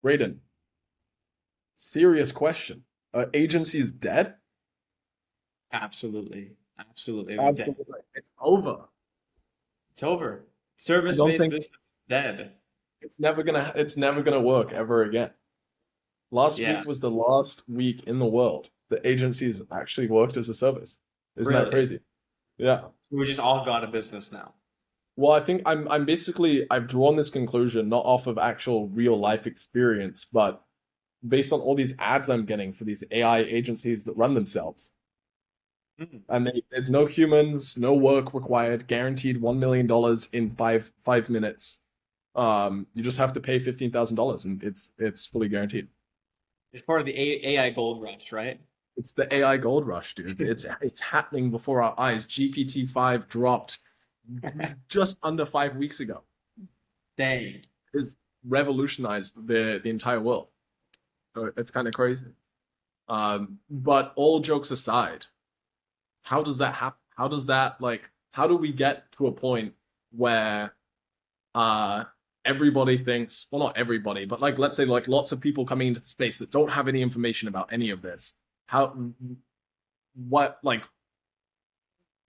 Brayden, serious question. Are agencies dead? Absolutely. Absolutely. They're dead. Absolutely. It's over. It's over. I don't Service-based think business is dead. it's never gonna work ever again. Last Yeah, week was the last week in the world that agencies actually worked as a service. Isn't that really. crazy? Yeah. We just all got a business now. Well, I think I'm basically I've drawn this conclusion not off of actual real life experience, but based on all these ads I'm getting for these AI agencies that run themselves. Mhm. And there's no humans, no work required, guaranteed $1 million in five minutes. You just have to pay $15,000 and it's fully guaranteed. It's part of the AI gold rush, right? It's the AI gold rush, dude. It's happening before our eyes. GPT-5 dropped just under 5 weeks ago. Dang. It's revolutionized the entire world. So it's kind of crazy. But all jokes aside, how does that happen? How does that like? How do we get to a point where uh everybody thinks, well, not everybody, but like let's say like lots of people coming into space that don't have any information about any of this. How what like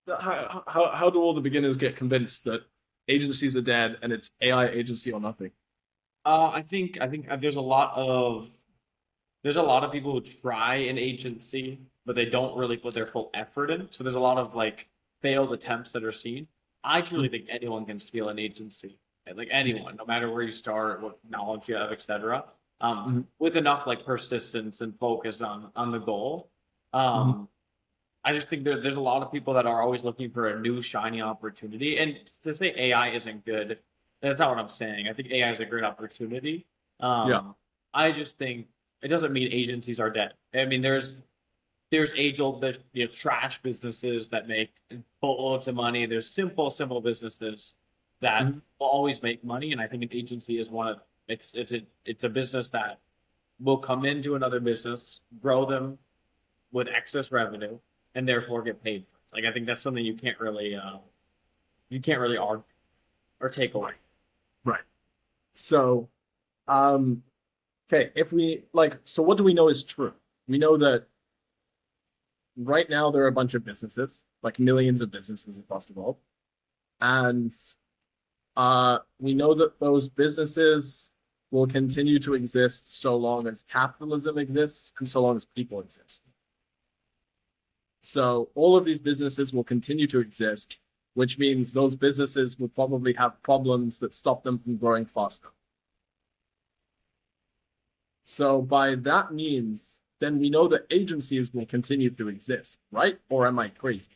how do all the beginners get convinced that agencies are dead and it's AI agency or nothing? I think there's a lot of people who try an agency, but they don't really put their full effort in. So there's a lot of like failed attempts that are seen. I truly think anyone can steal an agency, like anyone, no matter where you start, what knowledge you have, etc. Mhm, With enough like persistence and focus on the goal. mhm. Um, I just think there's a lot of people that are always looking for a new shiny opportunity. And to say AI isn't good, that's not what I'm saying. I think AI is a great opportunity. Yeah, I just think it doesn't mean agencies are dead. I mean, there's age old trash businesses that make boatloads of money. There's simple businesses that mhm. will always make money, and I think an agency is one of it's a business that will come into another business, grow them with excess revenue, and therefore get paid for it. Like I think that's something you can't really argue or take away. Right, right. So, um, okay, if we like, so what do we know is true? We know that right now there are a bunch of businesses, like millions of businesses across the world, and we know that those businesses will continue to exist so long as capitalism exists and so long as people exist. So all of these businesses will continue to exist, which means those businesses will probably have problems that stop them from growing faster. So by that means, then we know that agencies will continue to exist, right? Or am I crazy?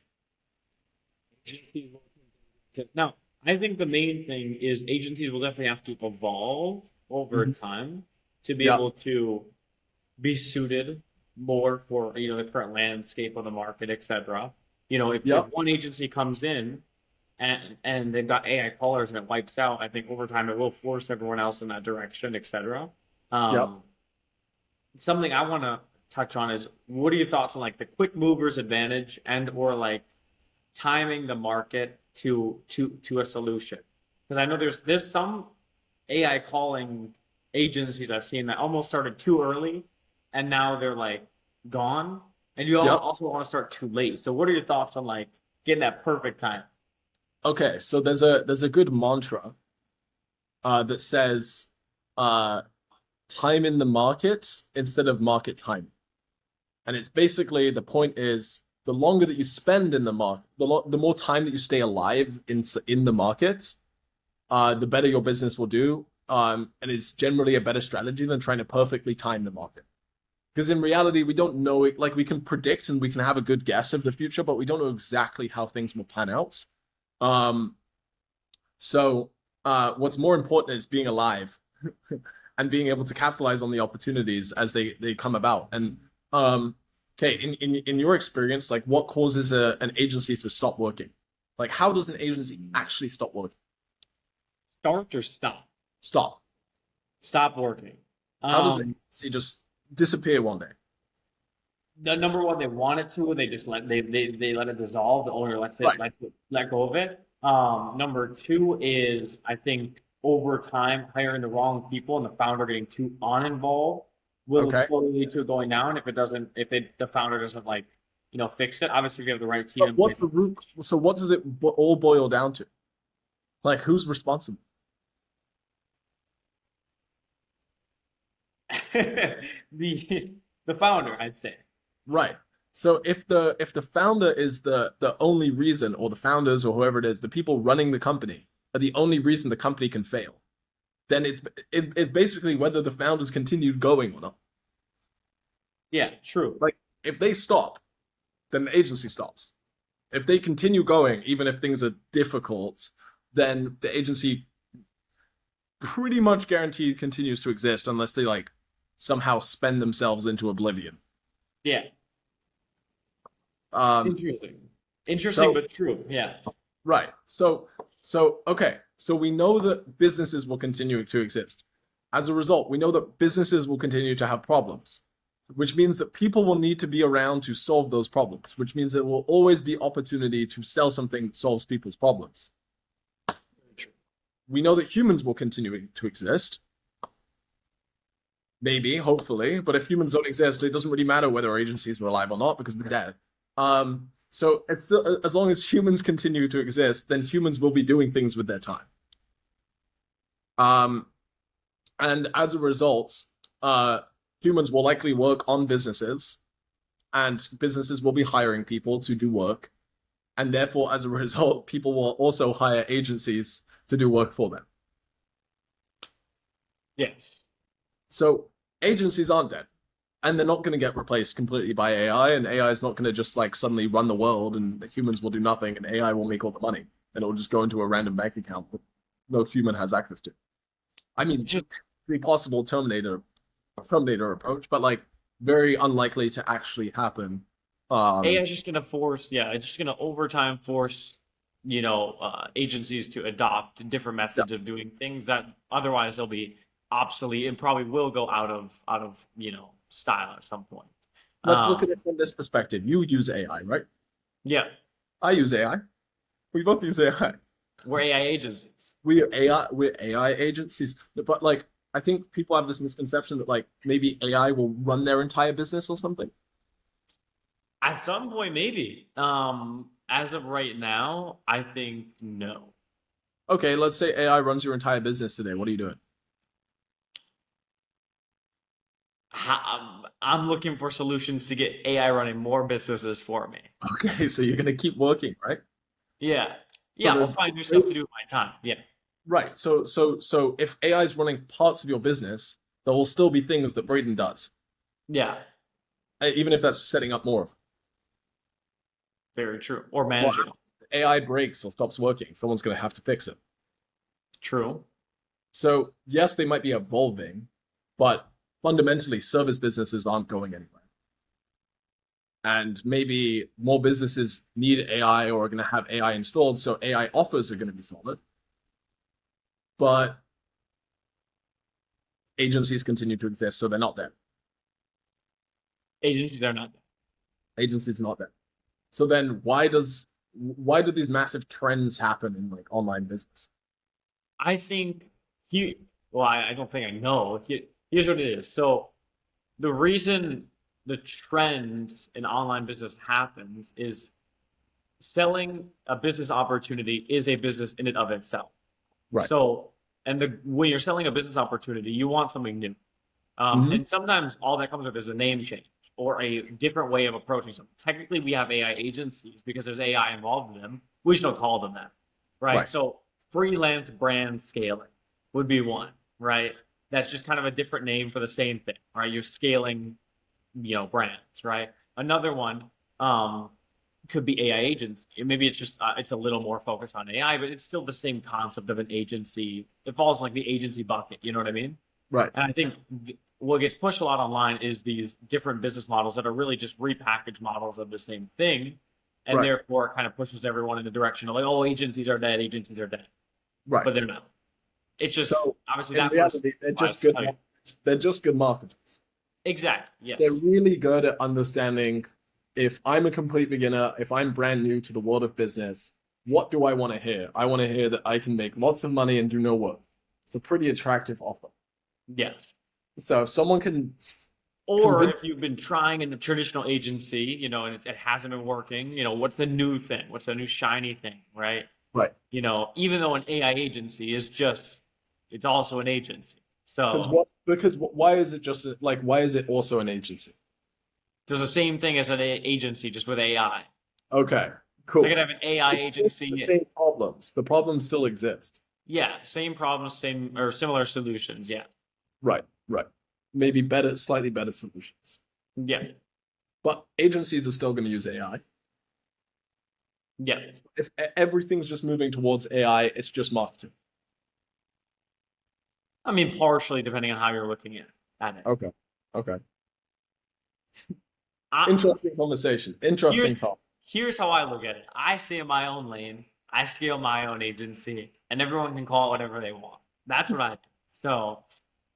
Now, I think the main thing is agencies will definitely have to evolve over Mhm. time to be Yeah. able to be suited more for the current landscape of the market, etc. If Yep. one agency comes in and they've got AI callers and it wipes out, I think over time it will force everyone else in that direction, etc. Yep. Um, Something I want to touch on is what are your thoughts on like the quick movers advantage and or like timing the market to a solution? Because I know there's some AI calling agencies I've seen that almost started too early and now they're like gone. And you Yep. also want to start too late. So what are your thoughts on like getting that perfect time? Okay. So there's a good mantra that says uh, time in the market instead of market time. And it's basically the point is the longer that you spend in the market, the more time that you stay alive in the market, the better your business will do. And it's generally a better strategy than trying to perfectly time the market. Because in reality, we don't know it. Like we can predict and we can have a good guess of the future, but we don't know exactly how things will pan out. Um, so what's more important is being alive and being able to capitalize on the opportunities as they come about. And okay, in your experience, like what causes an agency to stop working? Like how does an agency actually stop working? Start or stop? Stop. Stop working. How does an Um, agency just disappear one day? the number one they want it to, they just they let it dissolve. The owner lets it Right. let go of it. Number two is I think over time hiring the wrong people and the founder getting too uninvolved will Okay. slowly lead to it going down if it doesn't, the founder doesn't like, fix it. Obviously, if you have the right team But in what's place. the root? So what does it all boil down to? Like, who's responsible? The founder, I'd say. Right. So if the founder is the only reason, or the founders or whoever it is, the people running the company are the only reason the company can fail, then it's basically whether the founders continue going or not. Yeah, true. Like, if they stop, then the agency stops. If they continue going, even if things are difficult, then the agency pretty much guaranteed continues to exist unless they like somehow spend themselves into oblivion. Yeah. Um, Interesting. Interesting, so but true. Yeah. right. Okay. So we know that businesses will continue to exist. As a result, we know that businesses will continue to have problems, which means that people will need to be around to solve those problems, which means there will always be opportunity to sell something that solves people's problems. We know that humans will continue to exist. Maybe, hopefully, but if humans don't exist, it doesn't really matter whether our agencies are alive or not because we're dead. So as long as humans continue to exist, then humans will be doing things with their time. And as a result, humans will likely work on businesses, and businesses will be hiring people to do work, and therefore, as a result, people will also hire agencies to do work for them. Yes. So agencies aren't dead, and they're not going to get replaced completely by AI, and AI is not going to just like suddenly run the world, and humans will do nothing, and AI will make all the money, and it'll just go into a random bank account that no human has access to. I mean, just the possible Terminator approach, but like very unlikely to actually happen. AI is just going to force, yeah, it's just going to over time force, agencies to adopt different methods of doing things that otherwise they'll be obsolete and probably will go out of style at some point. Let's look at Um, it from this perspective. You use AI, right? yeah, I use AI. We both use AI. we're AI agencies. We're AI agencies, but like I think people have this misconception that like maybe AI will run their entire business or something. At some point, maybe. As of right now, I think no. Okay, let's say AI runs your entire business today. What are you doing? I'm looking for solutions to get AI running more businesses for me. Okay, so you're gonna keep working, right? Yeah. So Yeah, I'll the find new stuff to do with my time. Yeah. right. So if AI is running parts of your business, there will still be things that Brayden does, Yeah. even if that's setting up more of them. Very true. Or Well, managing them. AI breaks or stops working, someone's gonna have to fix it. True. So yes, they might be evolving, but fundamentally, service businesses aren't going anywhere. And maybe more businesses need AI or are going to have AI installed, so AI offers are going to be solid. But agencies continue to exist, so they're not dead. Agencies are not. Agencies are not dead. So then why do these massive trends happen in like online business? I think I don't think I know. Here's what it is. So the reason the trend in online business happens is selling a business opportunity is a business in and of itself. Right. So, when you're selling a business opportunity, you want something new. Mm-hmm. And sometimes all that comes with is a name change or a different way of approaching something. Technically, we have AI agencies because there's AI involved in them. We just don't call them that, right? Right. So, freelance brand scaling would be one, right? That's just kind of a different name for the same thing, right? You're scaling, brands, right? Another one could be AI agents. Maybe it's just it's a little more focused on AI, but it's still the same concept of an agency. It falls in like the agency bucket. You know what I mean? Right. And I think what gets pushed a lot online is these different business models that are really just repackaged models of the same thing, and Right. therefore it kind of pushes everyone in the direction of like, oh, agencies are dead, agencies are dead, Right. but they're not. It's just So obviously in that person reality, lies to tell you. they're just good marketers. Exactly. They're Yes. really good at understanding if I'm a complete beginner, if I'm brand new to the world of business, what do I want to hear? I want to hear that I can make lots of money and do no work. It's a pretty attractive offer. Yes. So if someone can Or if convince, you've been trying in a traditional agency, and it hasn't been working, what's the new thing? What's the new shiny thing, right? right? Even though an AI agency is just, it's also an agency. Because So what? Because why is it just like why is it also an agency? does the same thing as an agency, just with AI. Okay, So I cool. could have an AI It's still the agency. same problems. The problems still exist. Yeah, same problems, same or similar solutions. Yeah. Right, right. Maybe better, slightly better solutions. Yeah. But agencies are still going to use AI. Yeah. If everything's just moving towards AI, it's just marketing. I mean, partially depending on how you're looking at it. Okay, okay. I, Interesting conversation. Interesting here's talk. here's how I look at it. I stay in my own lane. I scale my own agency, and everyone can call it whatever they want. That's what I do. So,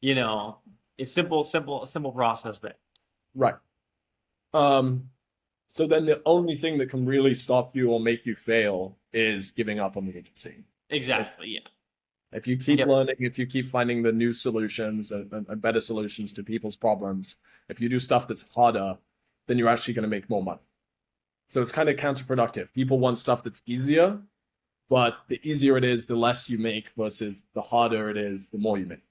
you know, it's simple process there. Right. Um, so then the only thing that can really stop you or make you fail is giving up on the agency. If, Exactly. Yeah. if you keep Yep. learning, if you keep finding the new solutions and better solutions to people's problems, if you do stuff that's harder, then you're actually going to make more money. So it's kind of counterproductive. People want stuff that's easier, but the easier it is, the less you make versus the harder it is, the more you make.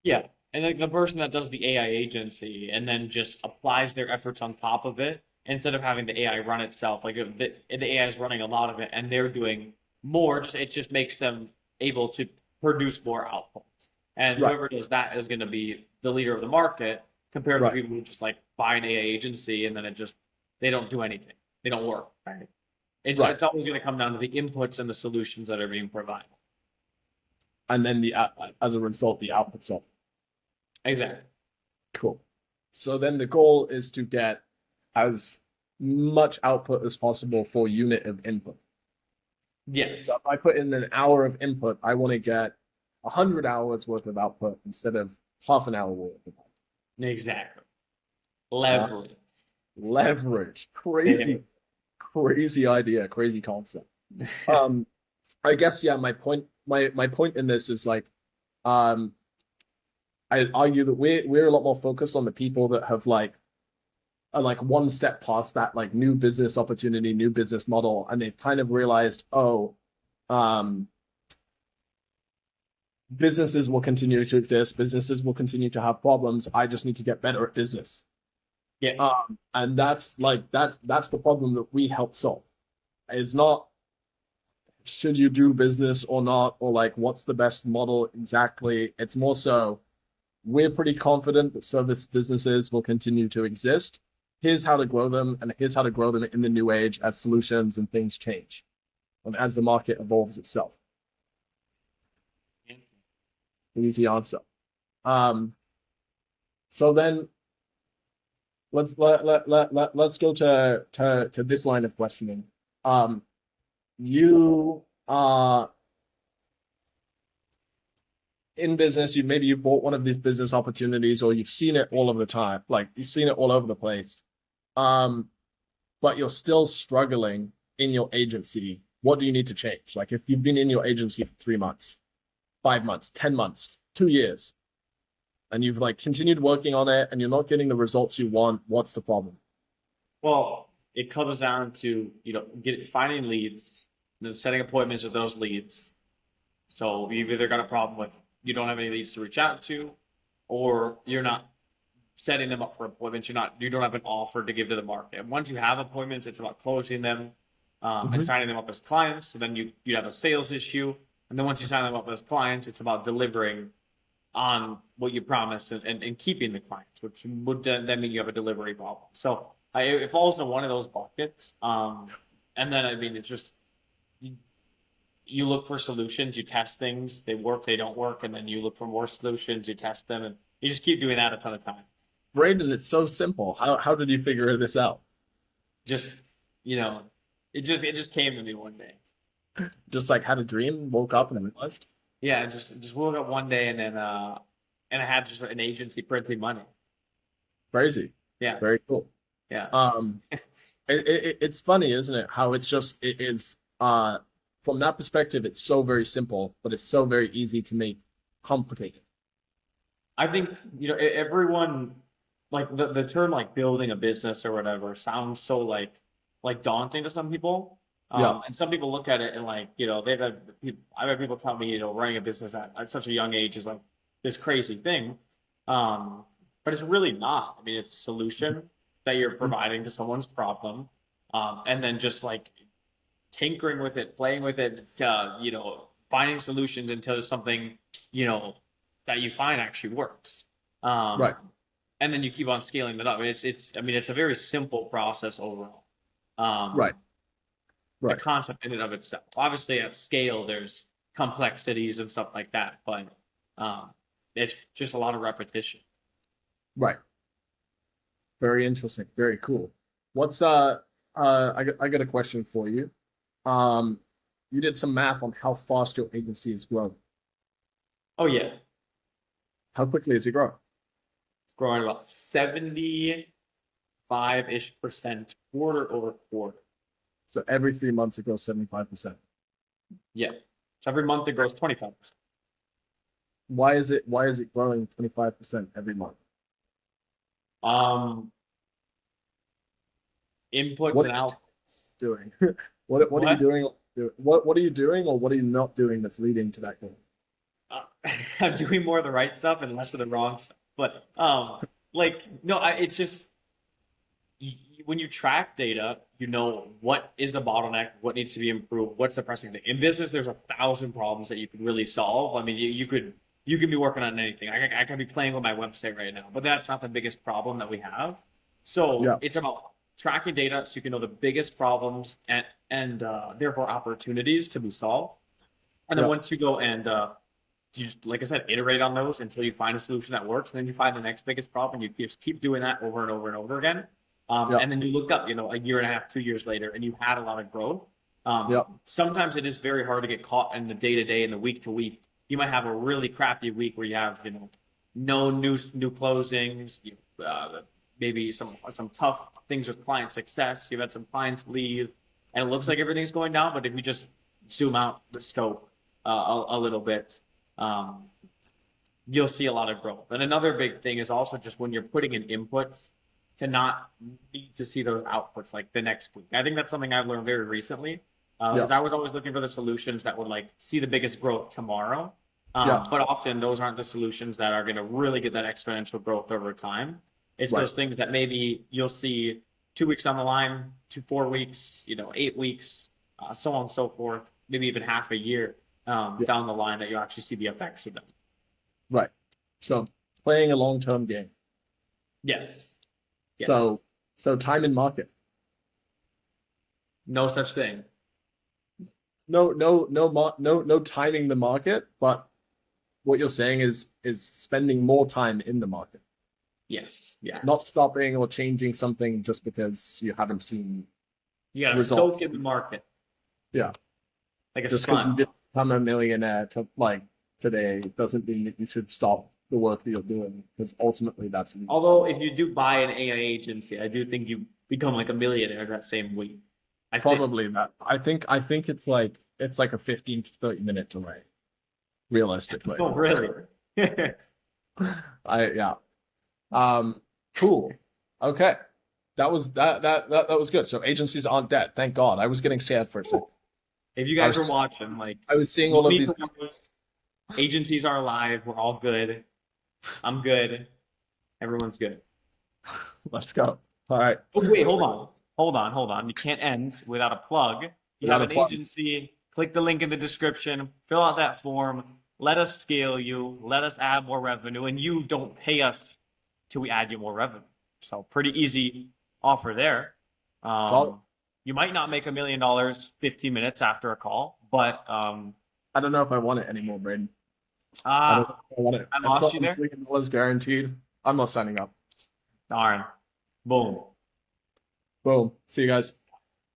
Yeah. And like the person that does the AI agency and then just applies their efforts on top of it instead of having the AI run itself. Like if the AI is running a lot of it and they're doing more, it just makes them able to produce more output. And Right, whoever does that is going to be the leader of the market compared to right, people who just like buy an AI agency and then they don't do anything. They don't work. Right. right. It's always going to come down to the inputs and the solutions that are being provided. And then as a result, the output's off. Exactly. Cool. So then the goal is to get as much output as possible for unit of input. So Yes. if I put in an hour of input, I want to get 100 hours worth of output instead of half an hour worth of output. Exactly. Uh, Leverage. leverage. Yeah. Crazy idea, crazy concept. Um, I guess yeah, my point in this is like um I argue that we're a lot more focused on the people that have like are like one step past that like new business opportunity, new business model, and they've kind of realized, oh, um, businesses will continue to exist, businesses will continue to have problems. I just need to get better at business. Yeah. And that's the problem that we help solve. It's not should you do business or not, or like what's the best model exactly. It's more so we're pretty confident that service businesses will continue to exist. Here's how to grow them, and here's how to grow them in the new age as solutions and things change, and as the market evolves itself. Easy answer. Um, so then let's go to this line of questioning. You are in business. You bought one of these business opportunities, or you've seen it all of the time. Like you've seen it all over the place. Um, but you're still struggling in your agency. What do you need to change? Like if you've been in your agency for 3 months, 5 months, 10 months, 2 years, and you've like continued working on it, and you're not getting the results you want, what's the problem? Well, it comes down to, finding leads, then setting appointments with those leads. So you've either got a problem with you don't have any leads to reach out to, or you're not setting them up for appointments. You don't have an offer to give to the market. And once you have appointments, it's about closing them and Mm-hmm. signing them up as clients. So then you have a sales issue. And then once you sign them up as clients, it's about delivering on what you promised and keeping the clients, which would then mean you have a delivery problem. So it falls in one of those buckets. And then, I mean, it's just you, you look for solutions, you test things, they work, they don't work, and then you look for more solutions, you test them, and you just keep doing that a ton of times. Brayden, it's so simple. How did you figure this out? Just, you know, it just came to me one day. Just like had a dream, woke up and realized. Yeah, just woke up one day and I had just an agency printing money. Crazy. Yeah, Very cool. yeah. Um, it's funny, isn't it? How it is from that perspective, it's so very simple, but it's so very easy to make complicated. I think, everyone, like the term like building a business or whatever sounds so like daunting to some people. Yeah, And some people look at it and like, I've had people tell me, running a business at such a young age is like this crazy thing. But it's really not. I mean, it's a solution that you're providing to someone's problem. And then just like tinkering with it, playing with it, finding solutions until something, you know, that you find actually works. Um, right, and then you keep on scaling that up. I mean, it's a very simple process overall. right, Um, the right, concept in and of itself. Obviously, at scale, there's complexities and stuff like that, but um, it's just a lot of repetition. right. Very interesting. Very cool. What's I got a question for you. Um, you did some math on how fast your agency is growing. Oh yeah, How quickly is it growing? growing about 75-ish% quarter over quarter. So every 3 months it grows 75%. Yeah. So every month it grows 25%. Why is it growing 25% every month? Um, Inputs What and are you outputs. doing? What are you What? doing? What are you doing or what are you not doing that's leading to that goal? Uh, I'm doing more of the right stuff and less of the wrong stuff. But like no, it's just when you track data, you know what is the bottleneck, what needs to be improved, what's the pressing thing. In business, there's 1,000 problems that you could really solve. I mean, you could be working on anything. I could be playing with my website right now, but that's not the biggest problem that we have. So Yeah, it's about tracking data so you can know the biggest problems and therefore opportunities to be solved. And then yeah, once you go and you just, like I said, iterate on those until you find a solution that works. And then you find the next biggest problem. You just keep doing that over and over and over again. yeah, And then you look up, a year and a half, 2 years later, and you had a lot of growth. yeah, Sometimes it is very hard to get caught in the day to day and the week to week. You might have a really crappy week where you have, no new closings, maybe some tough things with client success. You've had some clients leave, and it looks like everything's going down. But if you just zoom out the scope a little bit, um, you'll see a lot of growth. And another big thing is also just when you're putting in inputs to not need to see those outputs like the next week. I think that's something I've learned very recently yeah, because I was always looking for the solutions that would like see the biggest growth tomorrow. yeah. But often those aren't the solutions that are going to really get that exponential growth over time. It's Right. those things that maybe you'll see 2 weeks on the line to 4 weeks, 8 weeks, so on and so forth, maybe even half a year Yeah. down the line that you actually see the effects of them. Right. So playing a long-term game. Yes. So Yes. so time in market. No such thing. No timing the market, but what you're saying is spending more time in the market, Yes. not Yes. stopping or changing something just because you haven't seen You got to soak results. in the market Yeah. like a Just because you sponge. didn't become a millionaire today doesn't mean that you should stop the work that you're doing because ultimately that's Although if you do buy an AI agency, I do think you become like a millionaire that same week. I think. probably that. I think it's like a 15 to 30 minute delay, realistically. Oh, really? Yeah. Um, cool. Okay. That was good. So agencies aren't dead. Thank God. I was getting scared for a second. If you I guys were was watching, like, I was seeing no all of need these to worry. companies. Agencies are alive. We're all good. I'm good. Everyone's good. Let's go. All right. Oh, wait, hold on. You can't end without a plug. You have Without a an plug. agency, click the link in the description, fill out that form, let us scale you, let us add more revenue, and you don't pay us till we add you more revenue. So pretty easy offer there. So Um, you might not make $1 million 15 minutes after a call, but I don't know if I want it anymore, Braden. I don't know ah, if I want it. I It's lost not you there. $1 million guaranteed. I'm not signing up. Darn. Boom. Boom. See you guys.